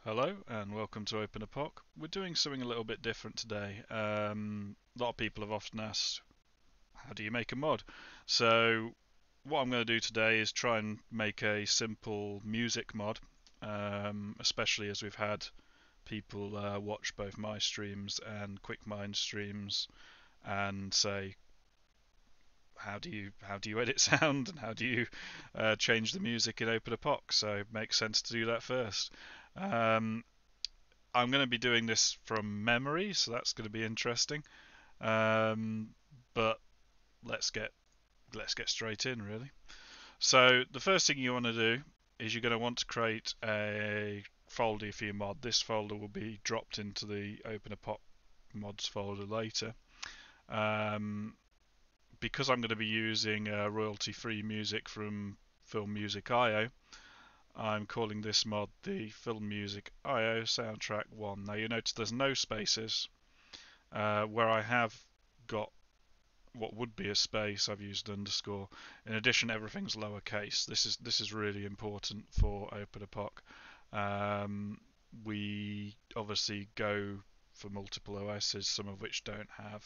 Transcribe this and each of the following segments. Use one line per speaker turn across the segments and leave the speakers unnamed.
Hello and welcome to OpenApoc. We're doing something a little bit different today. A lot of people have often asked, how do you make a mod? So what I'm going to do today is try and make a simple music mod, especially as we've had people watch both my streams and QuickMind streams and say, how do you edit sound and how do you change the music in OpenApoc? So it makes sense to do that first. Um, I'm going to be doing this from memory, so that's going to be interesting. Um, but let's get let's get straight in, really. So the first thing you want to do is you're going to want to create a folder for your mod. This folder will be dropped into the OpenApoc mods folder later. Um, because I'm going to be using royalty-free music from Film Music IO, I'm calling this mod the Film Music IO Soundtrack 1. Now you notice there's no spaces. Where I have got what would be a space, I've used underscore. In addition, everything's lowercase. This is really important for OpenApoc. Um, we obviously go for multiple OSs, some of which don't have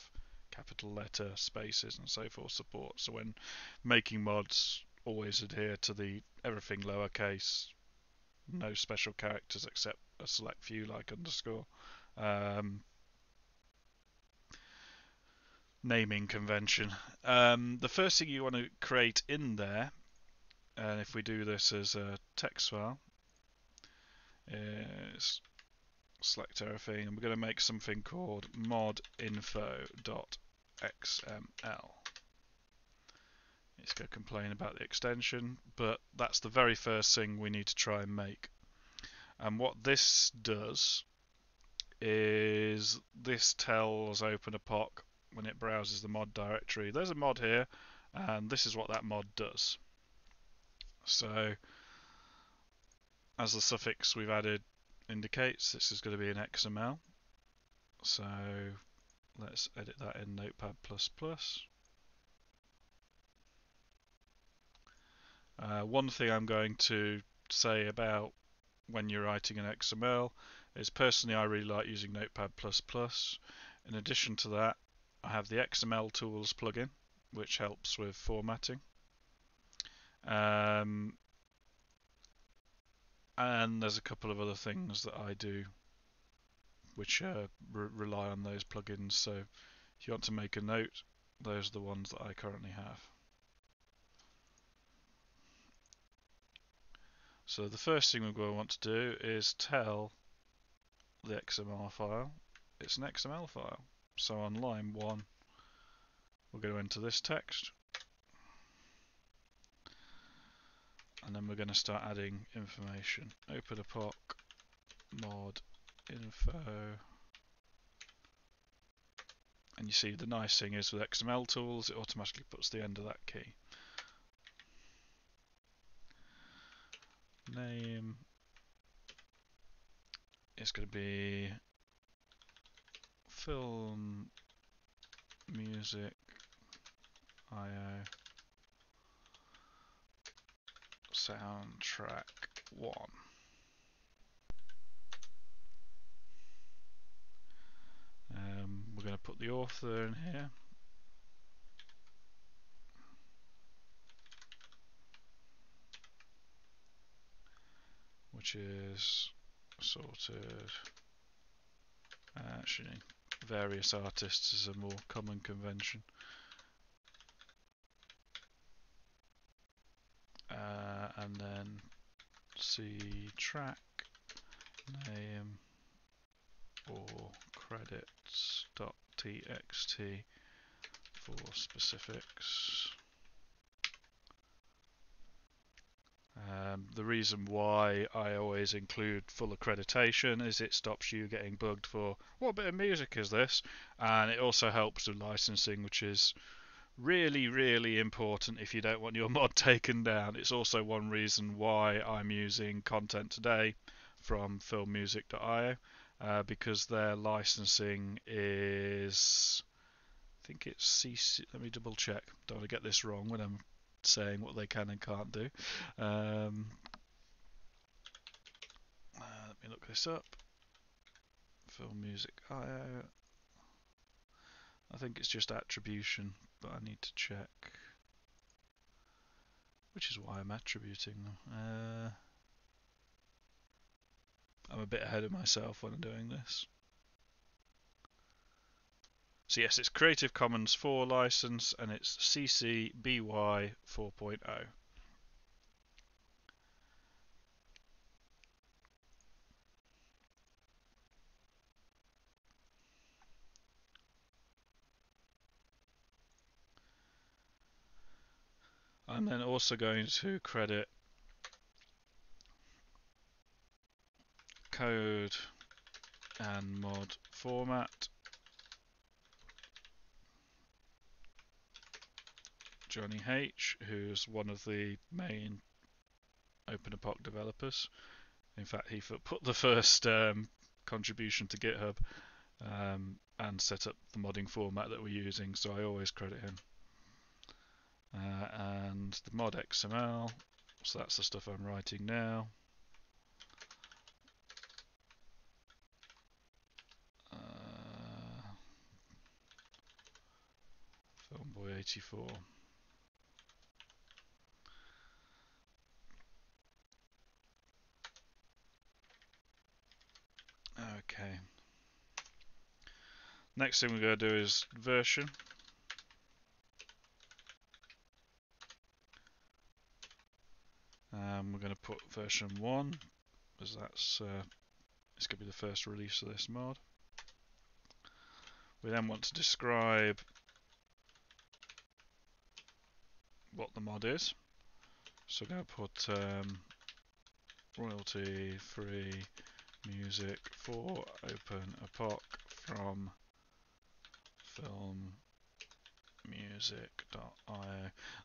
capital letter spaces and so forth support. So when making mods, always adhere to the everything lowercase, no special characters except a select few like underscore. Um, Naming convention. The first thing you want to create in there, and if we do this as a text file, is select everything, and we're going to make something called modinfo.xml. It's going to complain about the extension, but that's the very first thing we need to try and make. And what this does is this tells OpenApoc when it browses the mod directory, there's a mod here, and this is what that mod does. So as the suffix we've added indicates, this is going to be an XML. So let's edit that in Notepad++. One thing I'm going to say about when you're writing an XML is personally I really like using Notepad++. In addition to that, I have the XML tools plugin, which helps with formatting. And there's a couple of other things that I do which rely on those plugins. So if you want to make a note, those are the ones that I currently have. So the first thing we're going to want to do is tell the XML file it's an XML file. So on line 1, we're going to enter this text, and then we're going to start adding information. OpenApoc mod info. And you see the nice thing is with XML tools, it automatically puts the end of that key. Name is going to be film music IO soundtrack 1. We're going to put the author in here. Which is sorted. Actually, various artists is a more common convention. And then C track name or credits.txt for specifics. The reason why I always include full accreditation is it stops you getting bugged for what bit of music is this, and it also helps with licensing, which is really, really important if you don't want your mod taken down. It's also one reason why I'm using content today from filmmusic.io, because their licensing is, I think it's CC. Let me double check. Don't want to get this wrong when I'm saying what they can and can't do. Let me look this up. Film music IO. I think it's just attribution, but I need to check. Which is why I'm attributing them. I'm a bit ahead of myself when I'm doing this. So yes, it's Creative Commons 4 license and it's CC BY 4.0. I'm then also going to credit code and mod format Johnny H, who's one of the main OpenApoc developers. In fact, he put the first contribution to GitHub and set up the modding format that we're using, so I always credit him. And the mod XML, so that's the stuff I'm writing now. Filmboy 84. Okay. Next thing we're going to do is version. We're going to put version 1 because that's it's going to be the first release of this mod. We then want to describe what the mod is. So we're going to put royalty-free music for OpenApoc from filmmusic.io.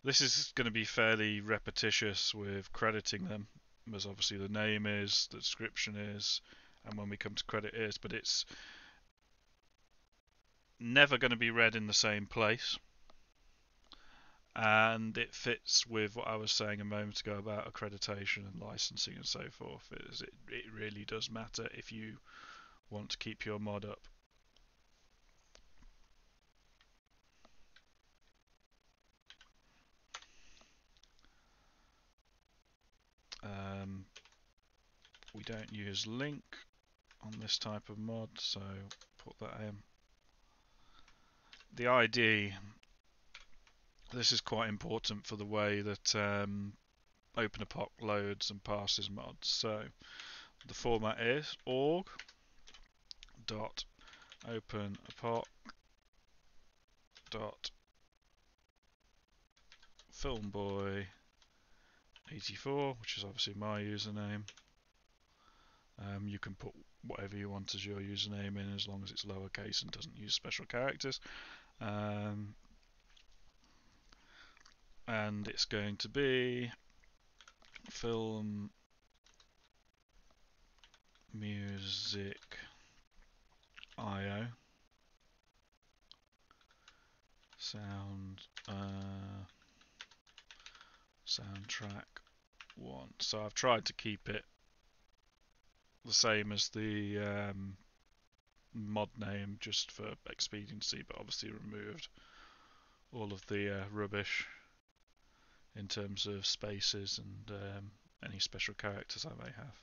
This is going to be fairly repetitious with crediting them, as obviously the name is, the description is, and when we come to credit is, but it's never going to be read in the same place. And it fits with what I was saying a moment ago about accreditation and licensing and so forth. It really does matter if you want to keep your mod up. We don't use link on this type of mod, so put that in. The ID, this is quite important for the way that OpenApoc loads and passes mods. So the format is org.openApoc.filmboy84, which is obviously my username. You can put whatever you want as your username in, as long as it's lowercase and doesn't use special characters. And it's going to be film music IO soundtrack 1. So I've tried to keep it the same as the mod name just for expediency, but obviously removed all of the rubbish in terms of spaces and any special characters I may have.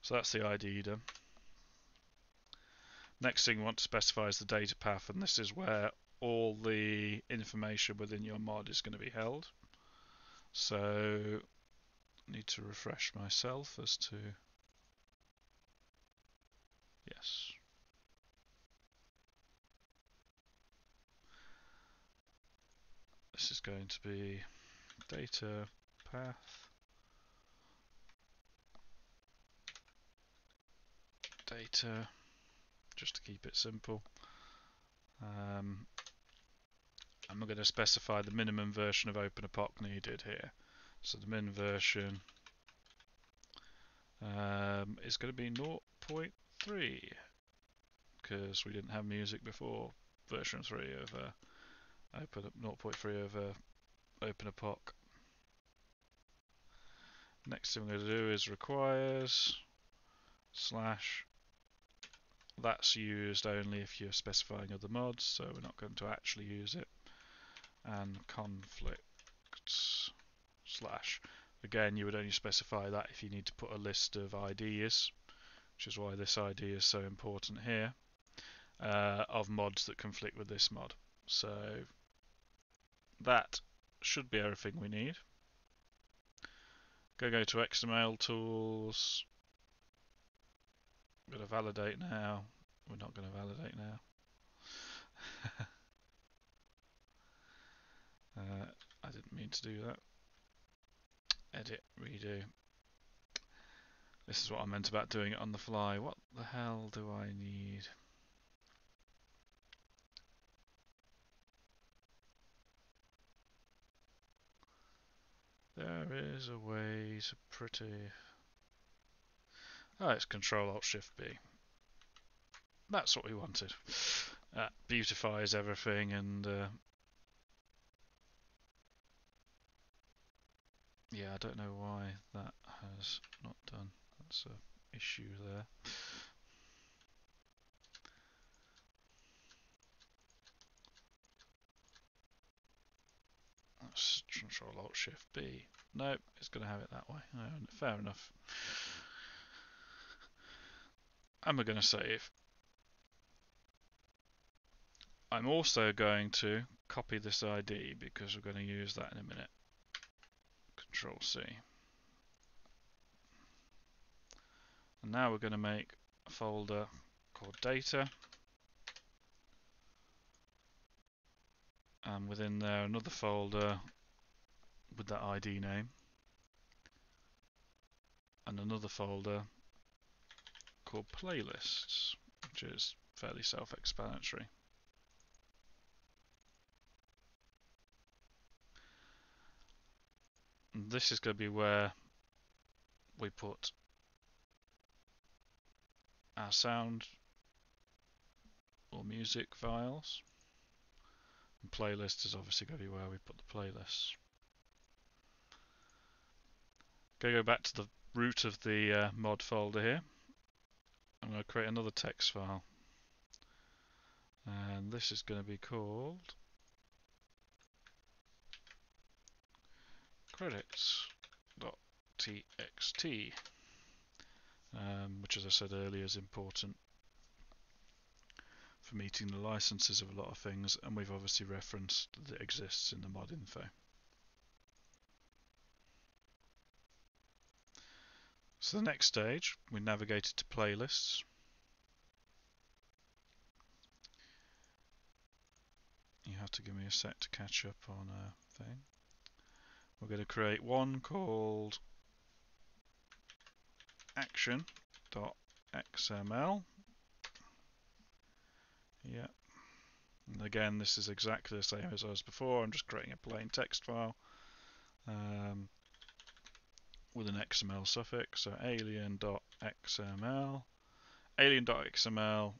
So that's the ID done. Next thing we want to specify is the data path, and this is where all the information within your mod is going to be held. So I need to refresh myself as to yes. This is going to be data path data, just to keep it simple. I'm going to specify the minimum version of OpenApoc needed here. So the min version is going to be 0.3 because we didn't have music before version 3 of 0.3 of OpenApoc. Next thing we're going to do is requires slash. That's used only if you're specifying other mods, so we're not going to actually use it. And conflicts slash. Again, you would only specify that if you need to put a list of IDs, which is why this ID is so important here, of mods that conflict with this mod. So that should be everything we need. Go to XML tools. I'm going to validate now. We're not going to validate now. I didn't mean to do that. Edit, redo. This is what I meant about doing it on the fly. What the hell do I need? There is a way to pretty... Oh, it's Control-Alt-Shift-B. That's what we wanted. That beautifies everything, and yeah, I don't know why that has not done. That's an issue there. That's Control-Alt-Shift-B. Nope, it's going to have it that way. No, fair enough. And we're going to save. I'm also going to copy this ID because we're going to use that in a minute. Control C. And now we're going to make a folder called data. And within there another folder with that ID name. And another folder called playlists, which is fairly self-explanatory. And this is going to be where we put our sound or music files. And playlist is obviously going to be where we put the playlists. Go back to the root of the mod folder here. I'm going to create another text file. And this is going to be called credits.txt, which, as I said earlier, is important for meeting the licenses of a lot of things, and we've obviously referenced that it exists in the mod info. So the next stage, we navigated to playlists. You have to give me a sec to catch up on a thing. We're going to create one called action.xml. Yeah. And again, this is exactly the same as I was before. I'm just creating a plain text file with an XML suffix. So alien.xml. Alien.xml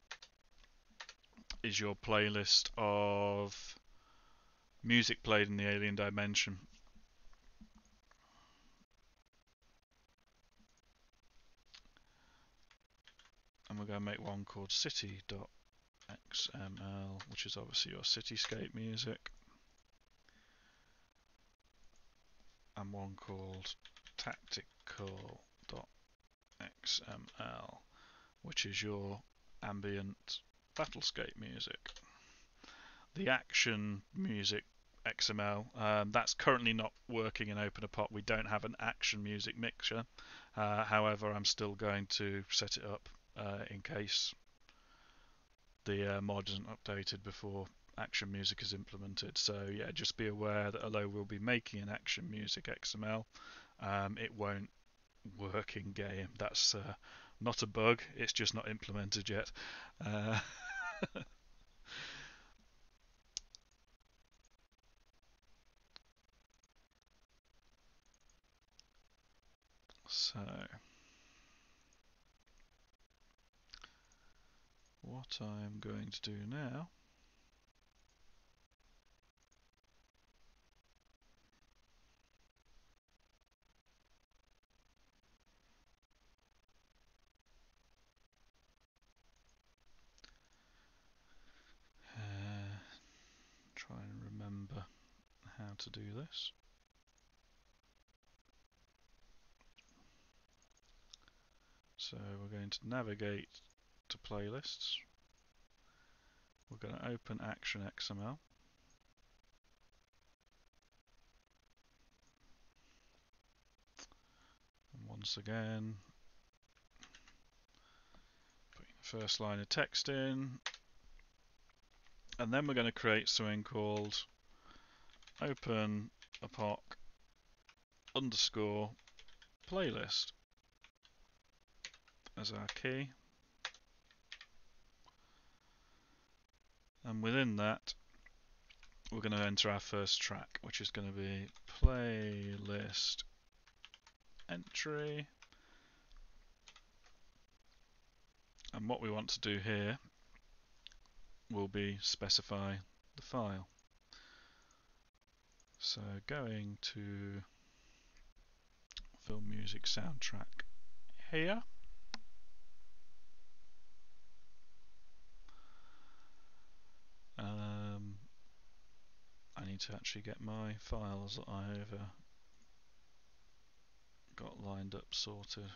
is your playlist of music played in the alien dimension. And we're going to make one called city.xml, which is obviously your cityscape music. And one called tactical.xml, which is your ambient battlescape music. The action music XML, that's currently not working in OpenApoc. We don't have an action music mixer. However, I'm still going to set it up in case the mod isn't updated before action music is implemented. So yeah, just be aware that although we'll be making an action music XML, it won't work in game. That's not a bug, it's just not implemented yet. So what I'm going to do now try and remember how to do this. So we're going to navigate to playlists. We're going to open Action XML. And once again, putting the first line of text in. And then we're going to create something called OpenApoc underscore playlist as our key. And within that, we're going to enter our first track, which is going to be playlist entry. And what we want to do here will be specify the file. So going to film music soundtrack here. I need to actually get my files that I've got lined up sorted.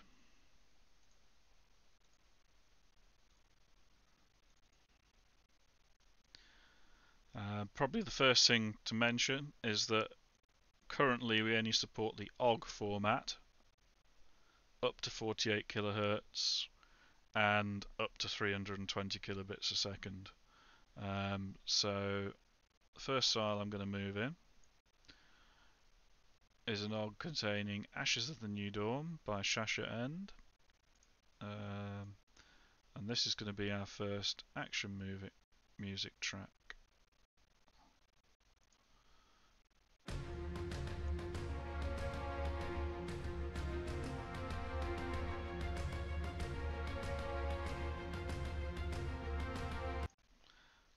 Probably the first thing to mention is that currently we only support the OGG format up to 48 kilohertz and up to 320 kilobits a second. So the first file I'm going to move in is an OGG containing Ashes of the New Dawn by Shasha End. And this is going to be our first action music track.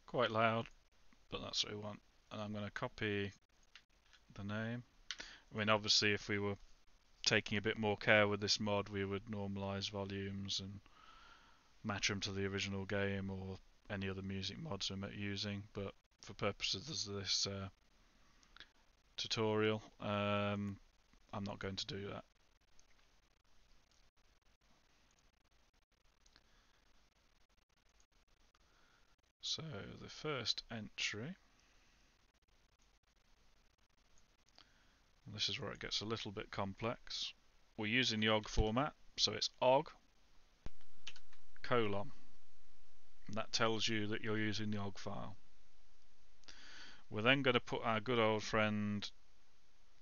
Quite loud, but that's what we want. And I'm going to copy the name. I mean, obviously, if we were taking a bit more care with this mod, we would normalize volumes and match them to the original game or any other music mods we're using. But for purposes of this tutorial, I'm not going to do that. So the first entry, and this is where it gets a little bit complex. We're using the OGG format, so it's OGG colon. And that tells you that you're using the OGG file. We're then going to put our good old friend,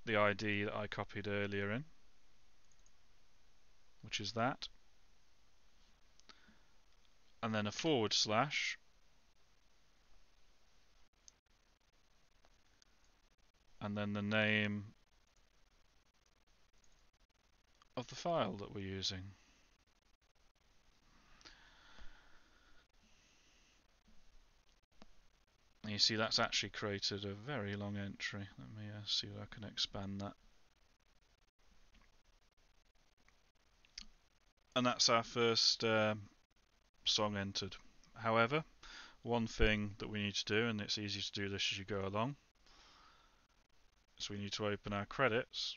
the ID that I copied earlier in, which is that, and then a /, and then the name of the file that we're using. And you see that's actually created a very long entry. Let me see if I can expand that. And that's our first song entered. However, one thing that we need to do, and it's easy to do this as you go along, is we need to open our credits,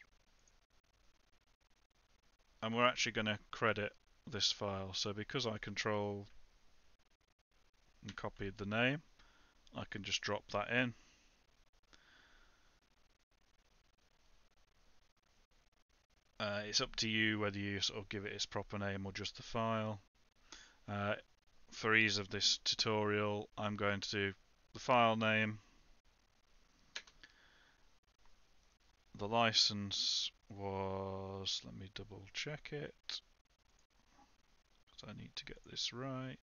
and we're actually going to credit this file. So because I control and copied the name, I can just drop that in. It's up to you whether you sort of give it its proper name or just the file. For ease of this tutorial, I'm going to do the file name. The license was, let me double check it, because I need to get this right.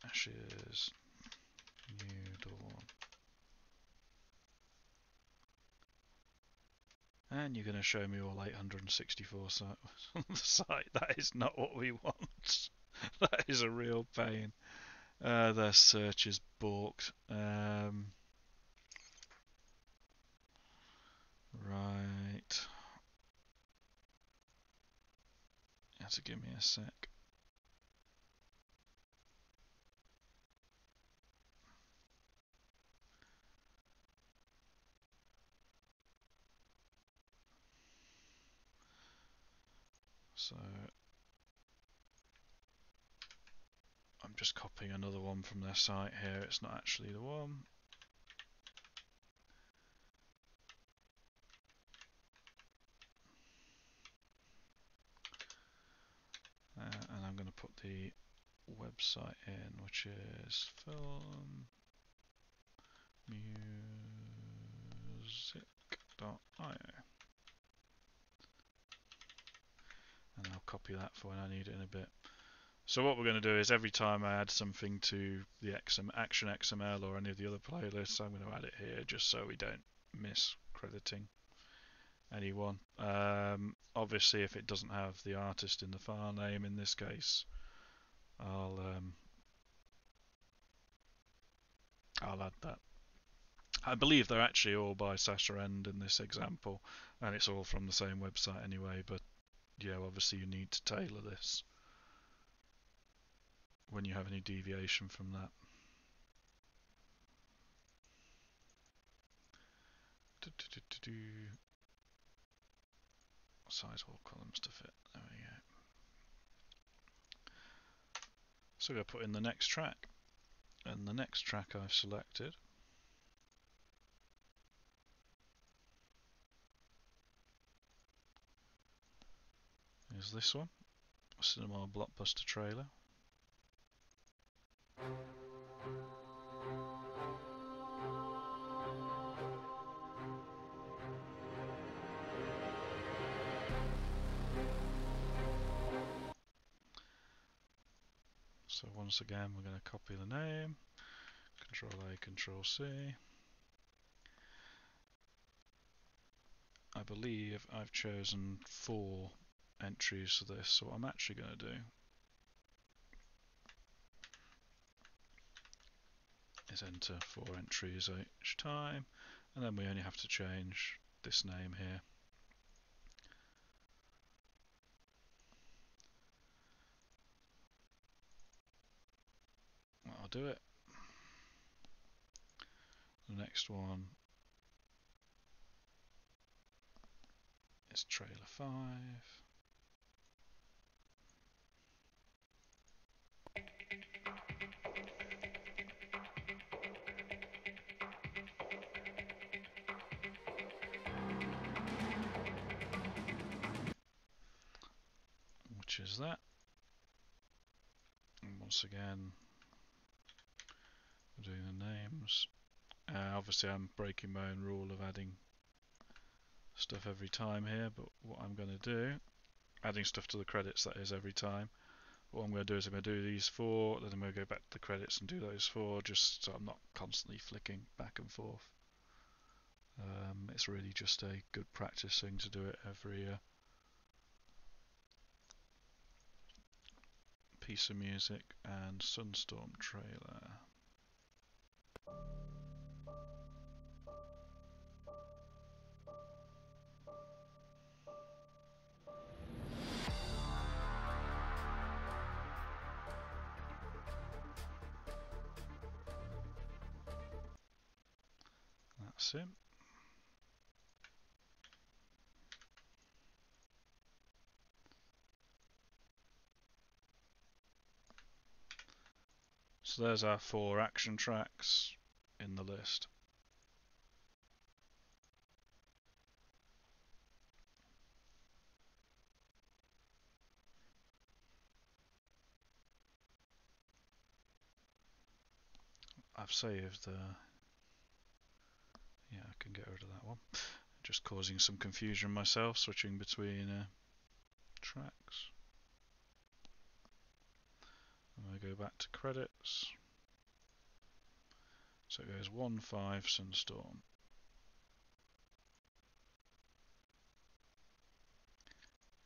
Ashes, New Dawn. And you're going to show me all 864 sites on the site. That is not what we want. That is a real pain. Their search is balked. Right. So give me a sec. So I'm just copying another one from their site here. It's not actually the one. And I'm going to put the website in, which is filmmusic.io. And I'll copy that for when I need it in a bit. So what we're going to do is every time I add something to the Action XML or any of the other playlists, I'm going to add it here just so we don't miss crediting anyone. Obviously, if it doesn't have the artist in the file name, in this case, I'll add that. I believe they're actually all by Sasha End in this example, and it's all from the same website anyway. But yeah, obviously you need to tailor this when you have any deviation from that. Size all columns to fit. There we go. So we're going to put in the next track, and the next track I've selected is this one, Cinema Blockbuster Trailer. So once again, we're going to copy the name, Control A, Control C. I believe I've chosen 4 entries for this, so what I'm actually going to do is enter 4 entries each time, and then we only have to change this name here. I'll do it. The next one is trailer 5. Which is that. And once again, I'm doing the names. Obviously I'm breaking my own rule of adding stuff every time here, but what I'm going to do, adding stuff to the credits, that is, every time. What I'm going to do is I'm going to do these 4, then I'm going to go back to the credits and do those 4, just so I'm not constantly flicking back and forth. It's really just a good practice thing to do it every piece of music. And Sunstorm trailer. That's it. So there's our 4 action tracks in the list. I've saved yeah, I can get rid of that one. Just causing some confusion myself, switching between tracks. I'm going to go back to credits. So it goes 1, 5, Sunstorm.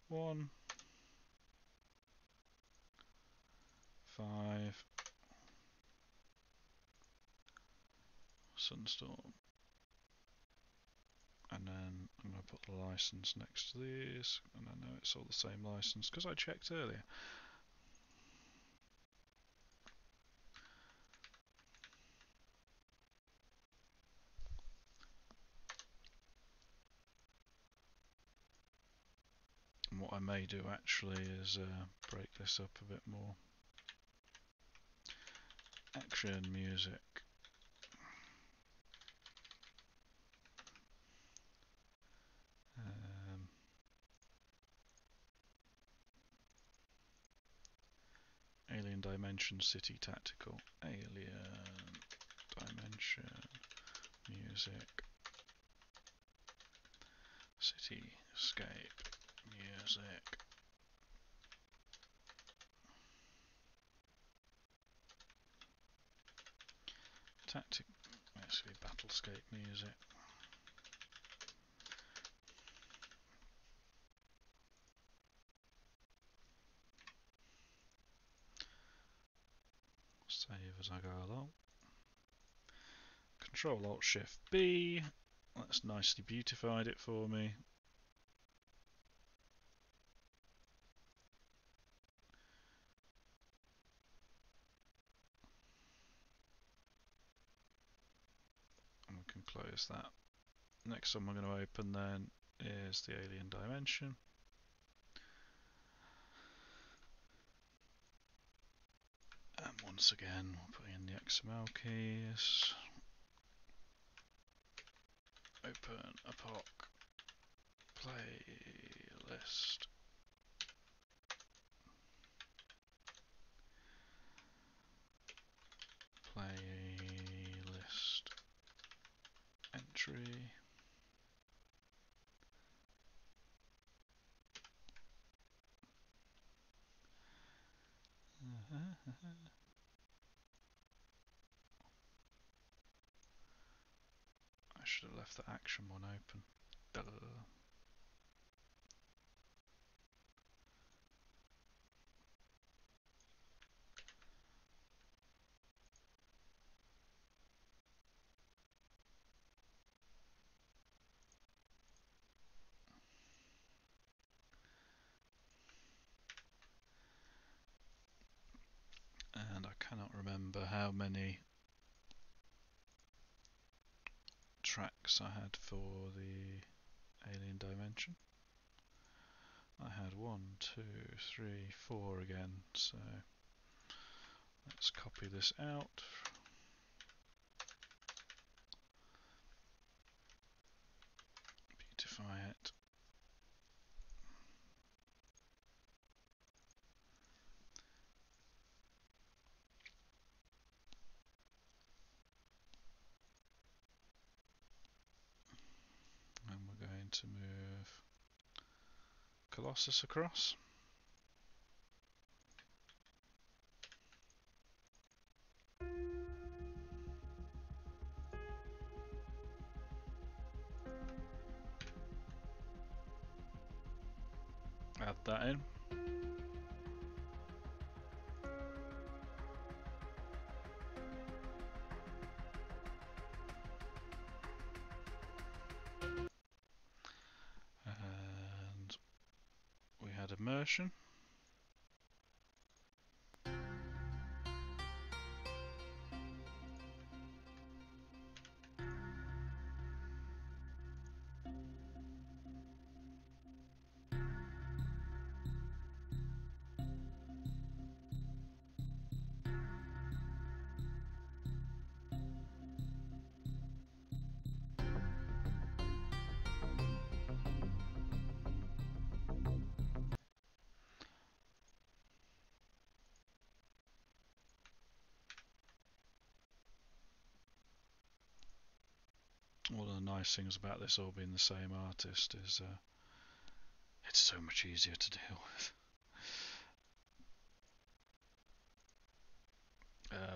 1, 5, Sunstorm. And then I'm going to put the license next to these, and I know it's all the same license because I checked earlier. And what I may do actually is break this up a bit more. Action music. Alien Dimension City Tactical. Alien Dimension Music. Cityscape Music. Tactic. Basically, Battlescape Music. Save as I go along. Control Alt Shift B. That's nicely beautified it for me. And we can close that. Next one we're going to open then is the Alien Dimension. And once again, we'll put in the XML keys. OpenApoc playlist. Playlist entry. I should have left the action one open. Duh. And I cannot remember how many tracks I had for the Alien Dimension. I had 1, 2, 3, 4 again, so let's copy this out. Beautify it. And we're going to move Colossus across. Add that in. And we had immersion. One of the nice things about this all being the same artist is it's so much easier to deal with.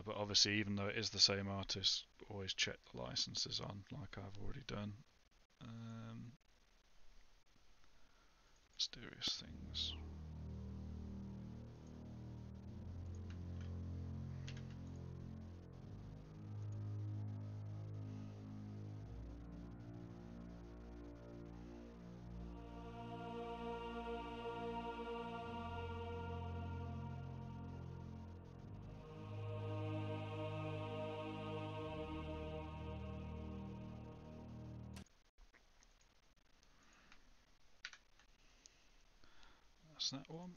But obviously, even though it is the same artist, always check the licenses on, like I've already done. Mysterious things. That's that one.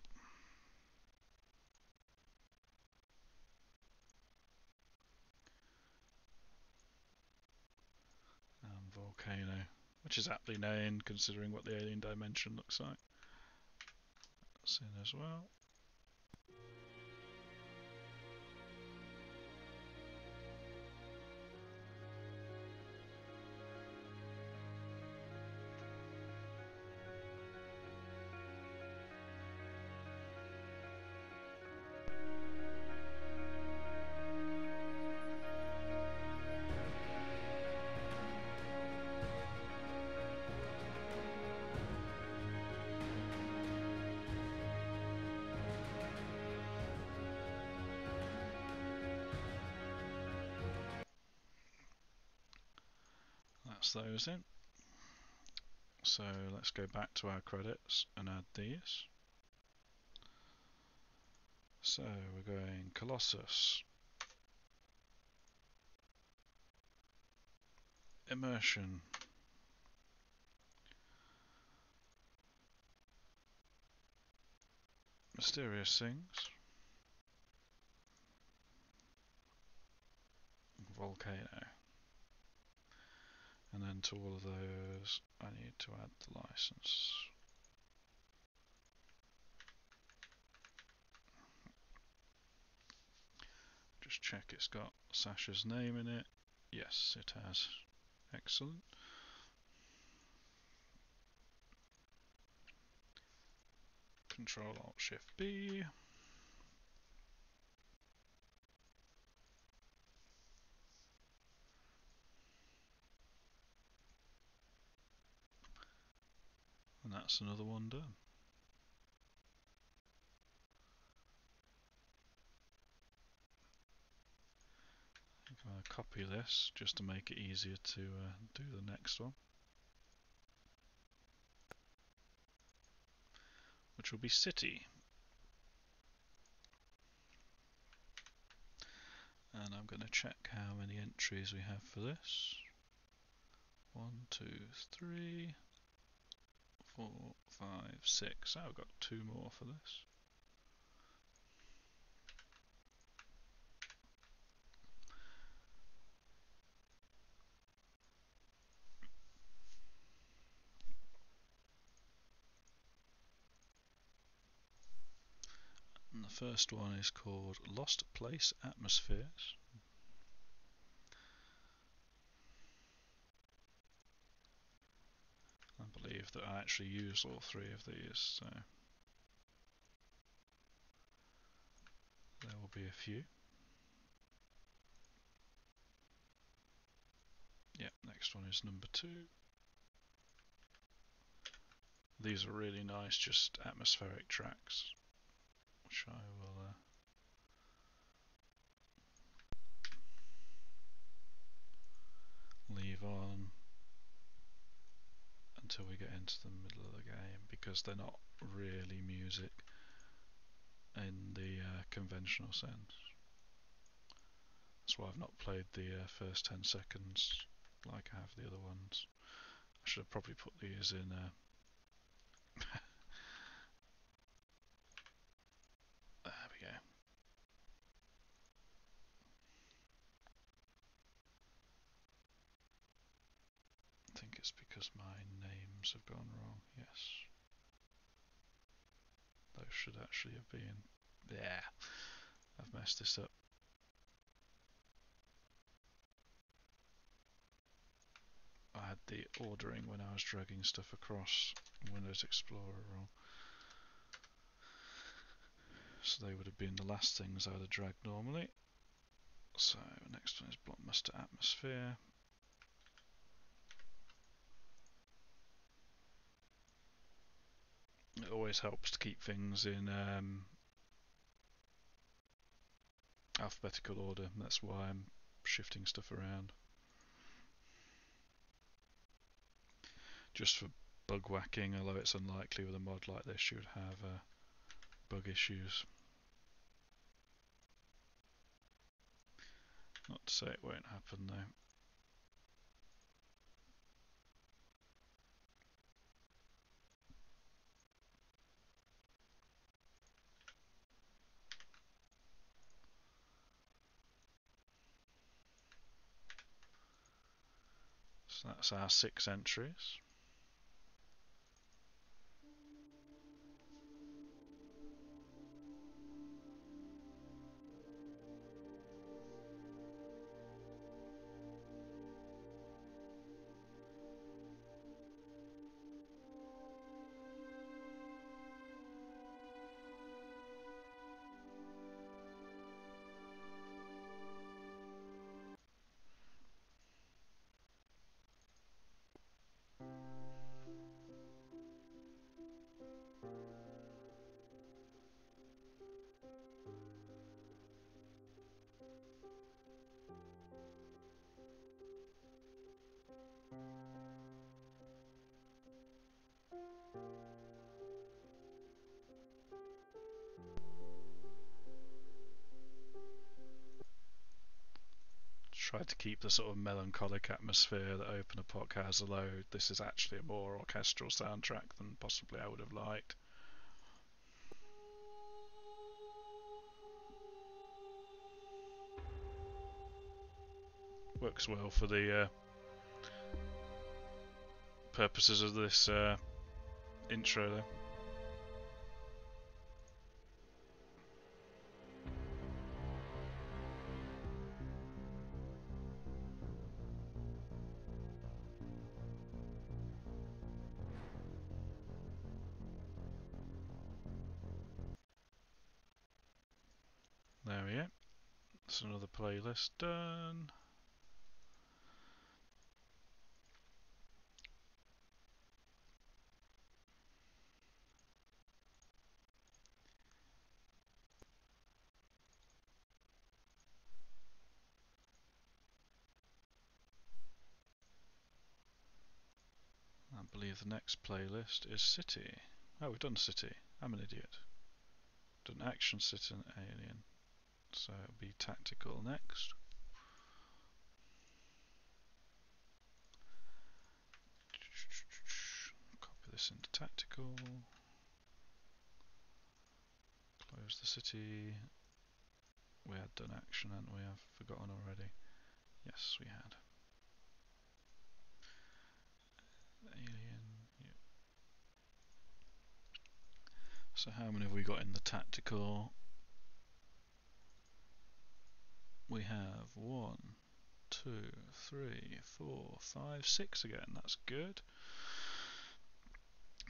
And volcano, which is aptly named considering what the alien dimension looks like. That's in as well. That's those in. So let's go back to our credits and add these. So we're going Colossus, Immersion, Mysterious Things, Volcano. And then to all of those I need to add the license. Just check it's got Sasha's name in it. Yes, it has. Excellent. Control Alt Shift B. And that's another one done. I'm going to copy this just to make it easier to do the next one, which will be City. And I'm going to check how many entries we have for this. 1, 2, 3, 4, 5, 6. Oh, I've got 2 more for this. And the first one is called Lost Place Atmospheres. I believe that I actually use all 3 of these, so there will be a few. Yep, next one is number 2. These are really nice, just atmospheric tracks, which I will leave on until we get into the middle of the game, because they're not really music in the conventional sense. That's why I've not played the first 10 seconds like I have the other ones. I should have probably put these in there we go. I think it's because my names have gone wrong. Yes. Those should actually have been... Yeah, I've messed this up. I had the ordering when I was dragging stuff across Windows Explorer wrong. So they would have been the last things I'd have dragged normally. So next one is Blockbuster Atmosphere. It always helps to keep things in alphabetical order. That's why I'm shifting stuff around. Just for bug whacking, although it's unlikely with a mod like this you would have bug issues. Not to say it won't happen though. So that's our 6 entries. Tried to keep the sort of melancholic atmosphere that OpenApoc has, although this is actually a more orchestral soundtrack than possibly I would have liked. Works well for the purposes of this intro though. There we go. That's another playlist done. I believe the next playlist is City. Oh, we've done City. I'm an idiot. Done Action, City and Alien. So it'll be Tactical next. Copy this into Tactical. Close the City. We had done Action, hadn't we? I've forgotten already. Yes, we had. Alien. Yep. So how many have we got in the Tactical? We have 1, 2, 3, 4, 5, 6 again. That's good.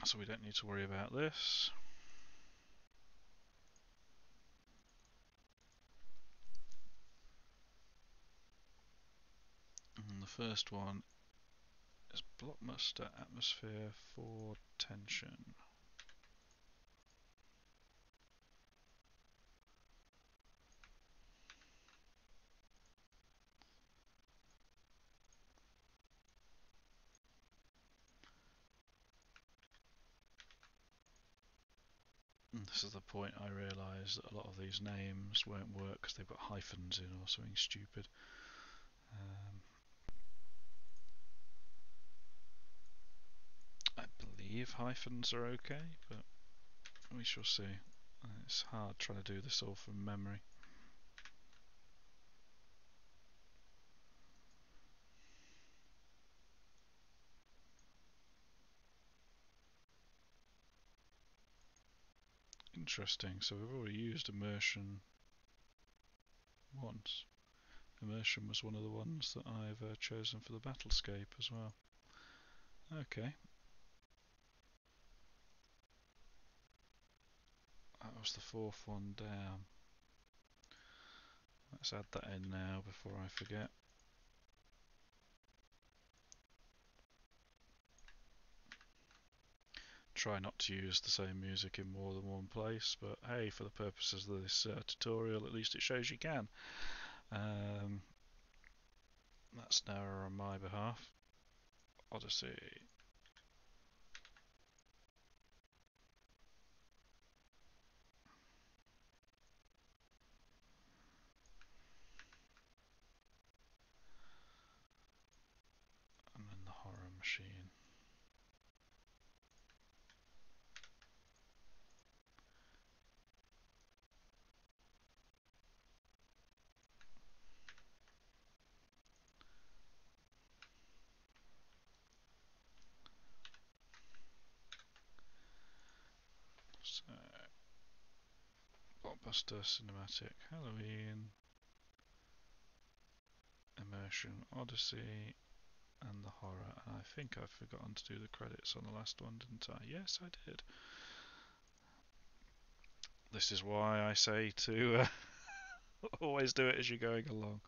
So we don't need to worry about this. And the first one is Blockbuster Atmosphere for Tension. And this is the point I realised that a lot of these names won't work because they've got hyphens in or something stupid. I believe hyphens are okay, but we shall see. It's hard trying to do this all from memory. Interesting, so we've already used immersion once. Immersion was one of the ones that I've chosen for the Battlescape as well. Okay. That was the 4th one down. Let's add that in now before I forget. Try not to use the same music in more than one place, but hey, for the purposes of this tutorial, at least it shows you can. That's an error on my behalf. Odyssey. And then the horror machine. Blockbuster, Cinematic, Halloween, Immersion, Odyssey, and the horror. And I think I've forgotten to do the credits on the last one, didn't I? Yes, I did. This is why I say to always do it as you're going along.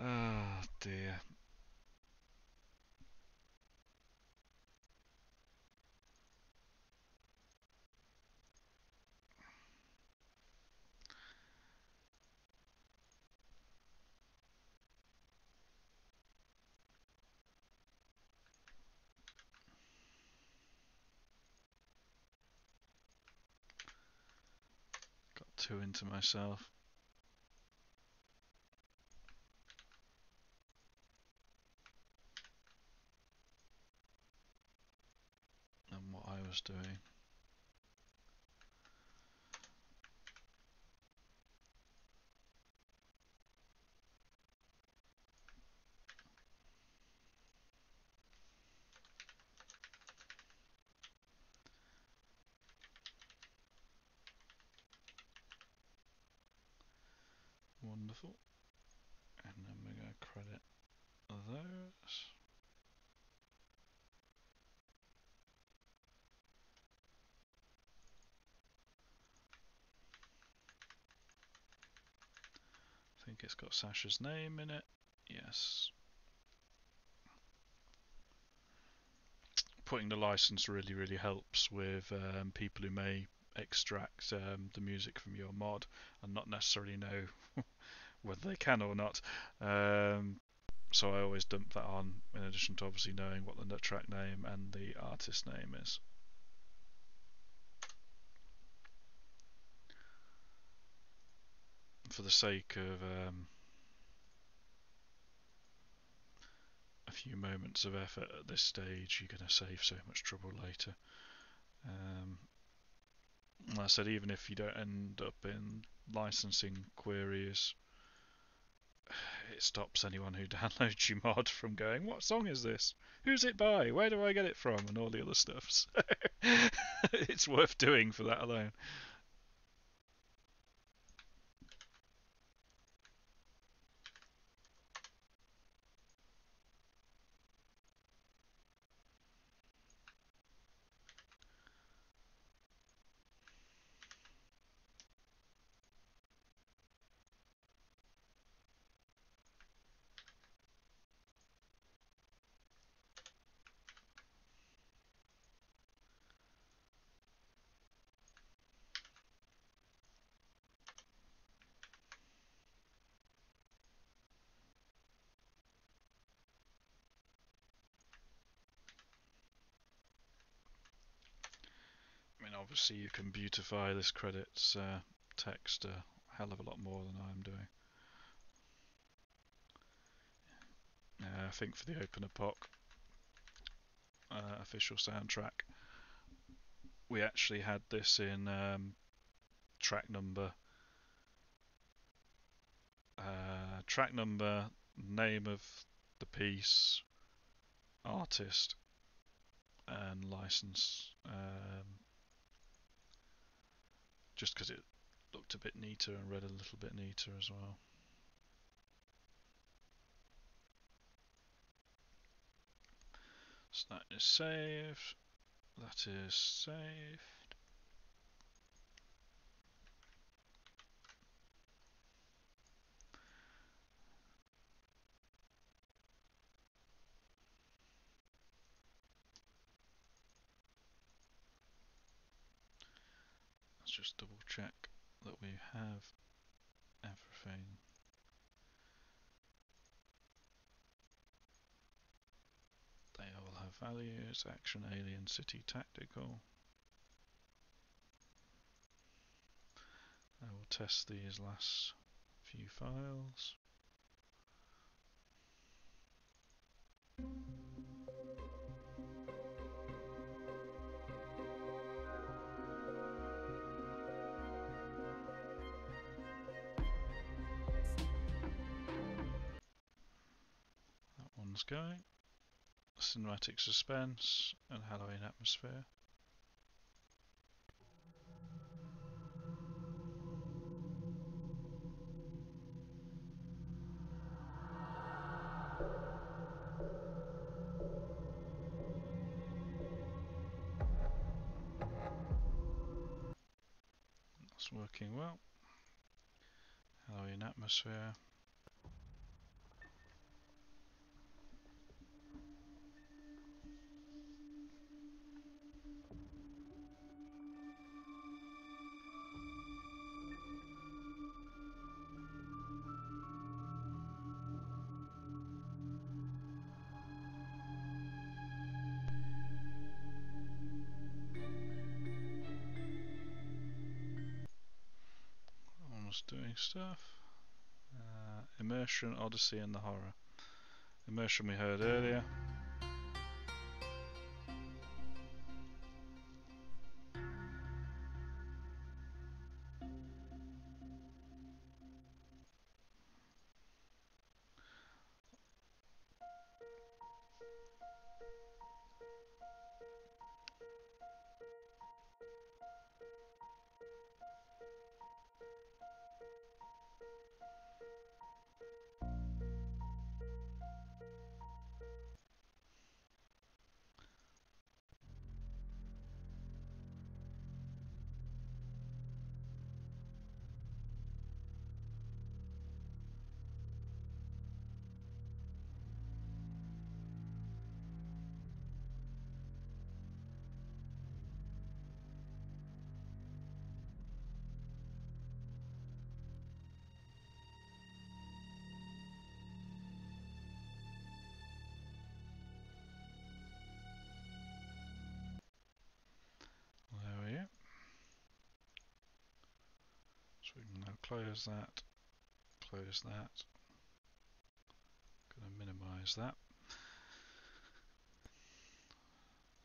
Oh dear. Got too into myself. And what I was doing. Wonderful. And then we're going to credit those. I think it's got Sasha's name in it. Yes. Putting the license really helps with people who may extract the music from your mod and not necessarily know whether they can or not. So I always dump that on, in addition to obviously knowing what the track name and the artist name is. For the sake of a few moments of effort at this stage, you're going to save so much trouble later. Like I said, even if you don't end up in licensing queries, it stops anyone who downloads your mod from going, what song is this? Who's it by? Where do I get it from? And all the other stuff. So it's worth doing for that alone. I mean, obviously you can beautify this credits text a hell of a lot more than I'm doing. I think for the OpenApoc official soundtrack, we actually had this in track number, name of the piece, artist, and license. Just because it looked a bit neater and read a little bit neater as well. So that is saved. That is saved. Let's just double check that we have everything. They all have values: action, alien, city, tactical. I will test these last few files. That one's going. Cinematic suspense and Halloween atmosphere. It's working well. Halloween atmosphere. Almost doing stuff. Immersion, Odyssey and the horror. Immersion we heard earlier. There we go. So we can now close that, close that. Going to minimize that.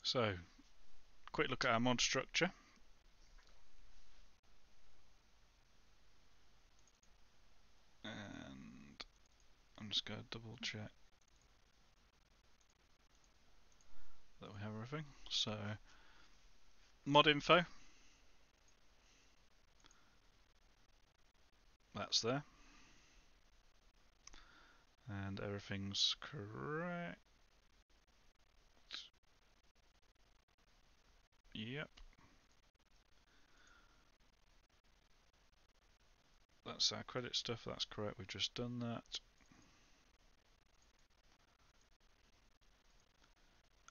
So, quick look at our mod structure. And I'm just going to double check that we have everything. So, mod info. That's there. And everything's correct. Yep. That's our credit stuff, that's correct, we've just done that.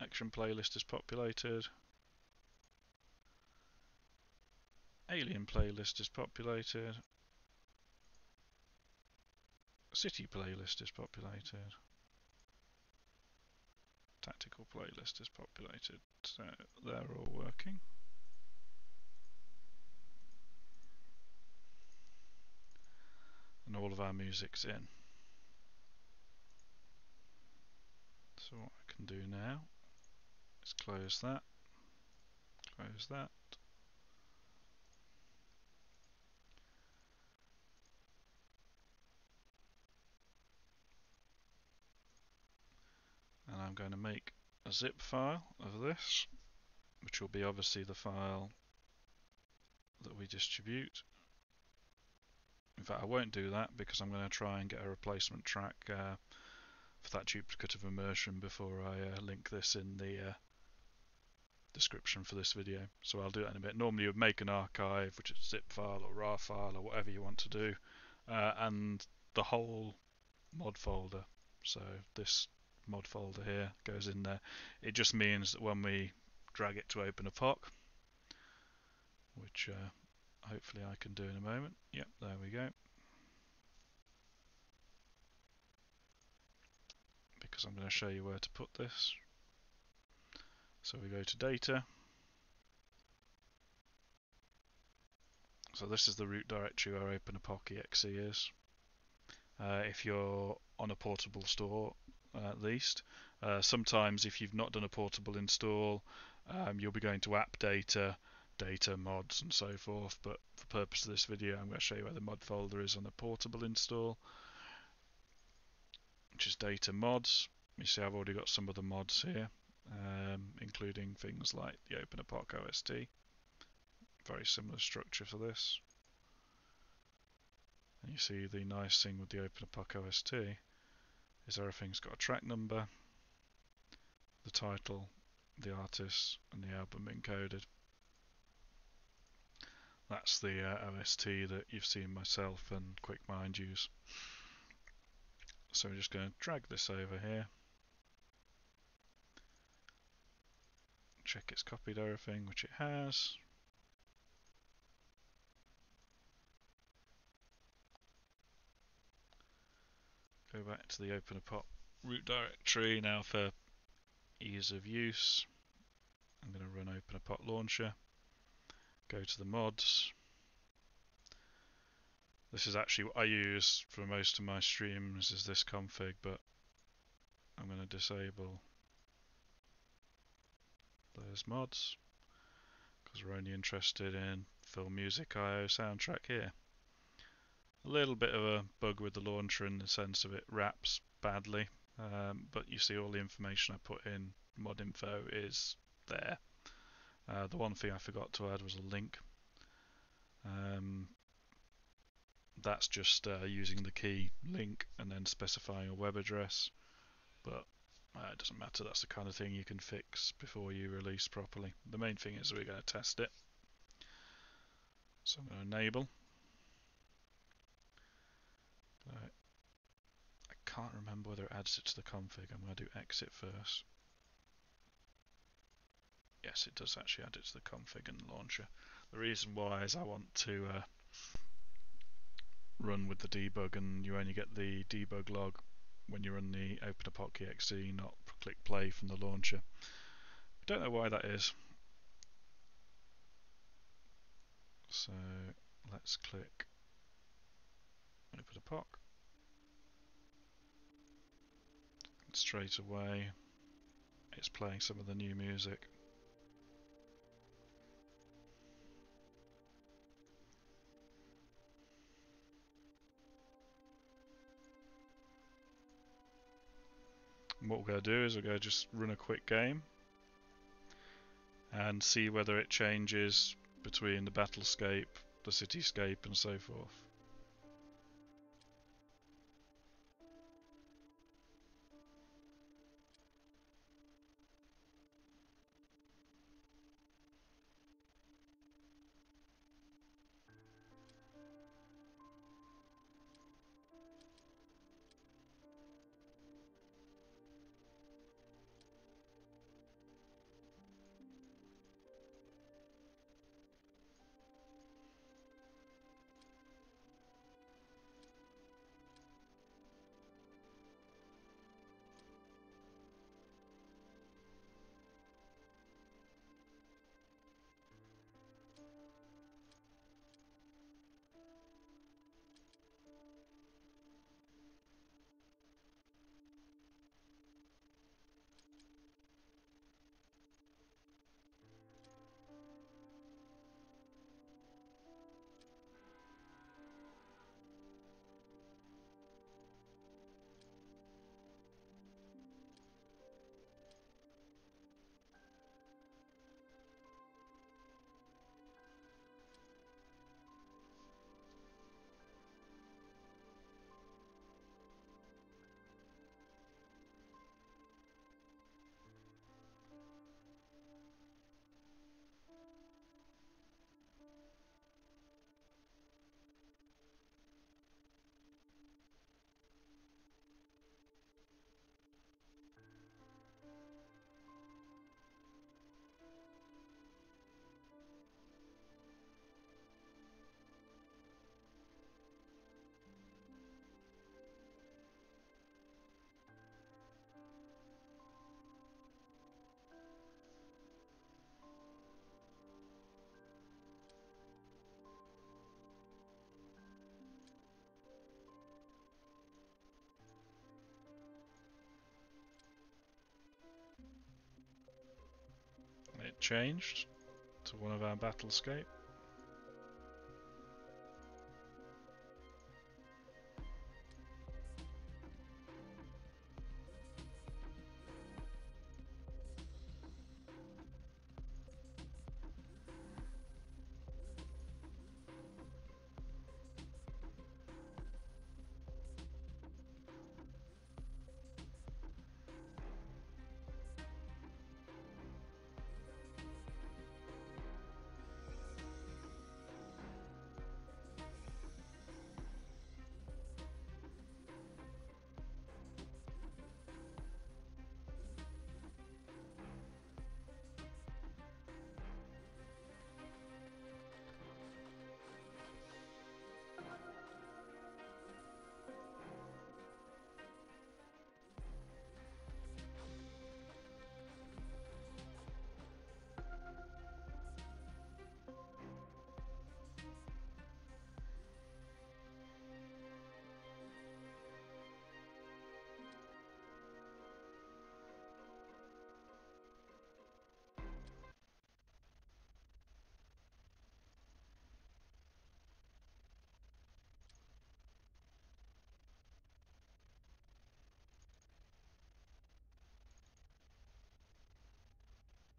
Action playlist is populated. Alien playlist is populated. City playlist is populated. Tactical playlist is populated. So they're all working. And all of our music's in. So what I can do now is close that, close that. And I'm going to make a zip file of this, which will be obviously the file that we distribute. In fact, I won't do that because I'm going to try and get a replacement track for that duplicate of immersion before I link this in the description for this video. So I'll do that in a bit. Normally you would make an archive, which is a zip file or RAR file or whatever you want to do, and the whole mod folder. So this mod folder here goes in there. It just means that when we drag it to OpenApoc, which hopefully I can do in a moment. Yep, there we go. Because I'm going to show you where to put this. So we go to data. So this is the root directory where OpenApoc exe is. If you're on a portable store, at least. Sometimes if you've not done a portable install, you'll be going to app data, data mods and so forth, but for the purpose of this video I'm going to show you where the mod folder is on a portable install, which is data mods. You see I've already got some of the mods here, including things like the OpenApoc OST. Very similar structure for this. And you see the nice thing with the OpenApoc OST is everything's got a track number, the title, the artist and the album encoded. That's the OST that you've seen myself and QuickMind use. So we're just going to drag this over here. Check it's copied everything, which it has. Go back to the OpenApoc root directory. Now for ease of use, I'm going to run OpenApoc launcher. Go to the mods. This is actually what I use for most of my streams, is this config, but I'm going to disable those mods because we're only interested in Film Music IO soundtrack here. A little bit of a bug with the launcher in the sense of it wraps badly, but you see all the information I put in mod info is there. The one thing I forgot to add was a link. That's just using the key link and then specifying a web address, but it doesn't matter. That's the kind of thing you can fix before you release properly. The main thing is we're going to test it. So I'm going to enable. I can't remember whether it adds it to the config. I'm going to do exit first. Yes, it does actually add it to the config and launcher. The reason why is I want to run with the debug, and you only get the debug log when you run the OpenApoc exe, not click play from the launcher. I don't know why that is. So let's click OpenApoc. Straight away it's playing some of the new music. And what we're going to do is we're going to just run a quick game and see whether it changes between the battlescape, the cityscape and so forth. It changed to one of our battlescape.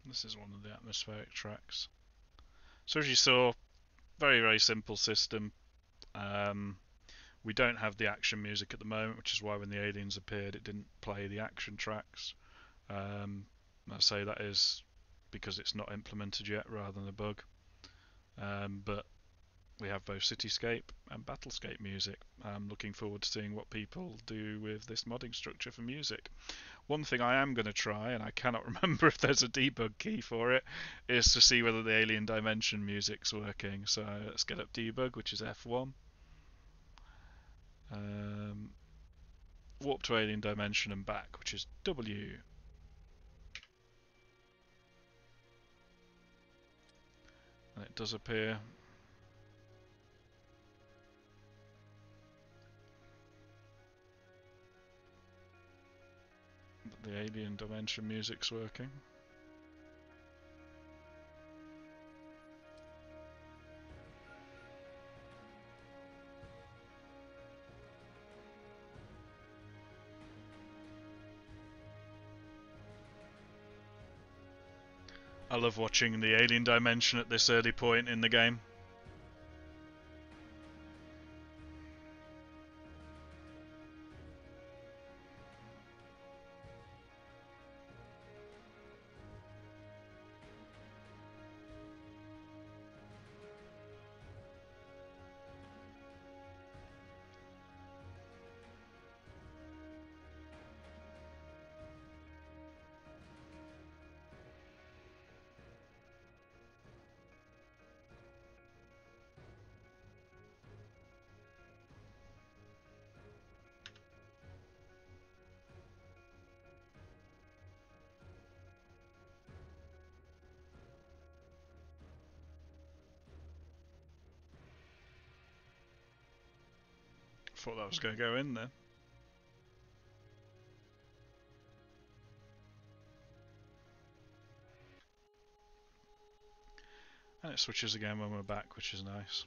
This is one of the atmospheric tracks. So as you saw, very, very simple system. We don't have the action music at the moment, which is why when the aliens appeared, it didn't play the action tracks. I say that is because it's not implemented yet, rather than a bug. But we have both Cityscape and Battlescape music. I'm looking forward to seeing what people do with this modding structure for music. One thing I am going to try, and I cannot remember if there's a debug key for it, is to see whether the Alien Dimension music's working. So let's get up debug, which is F1. Warp to Alien Dimension and back, which is W. And it does appear that the Alien Dimension music's working. I love watching the Alien Dimension at this early point in the game. Thought that was going to go in there. And it switches again when we're back, which is nice.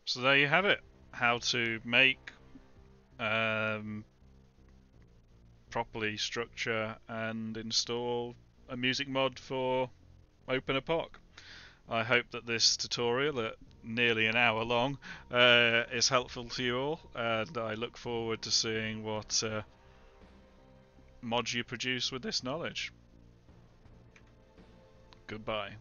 So there you have it. How to make, properly structure and install a music mod for OpenApoc. I hope that this tutorial, at nearly an hour long, is helpful to you all, and I look forward to seeing what mods you produce with this knowledge. Goodbye.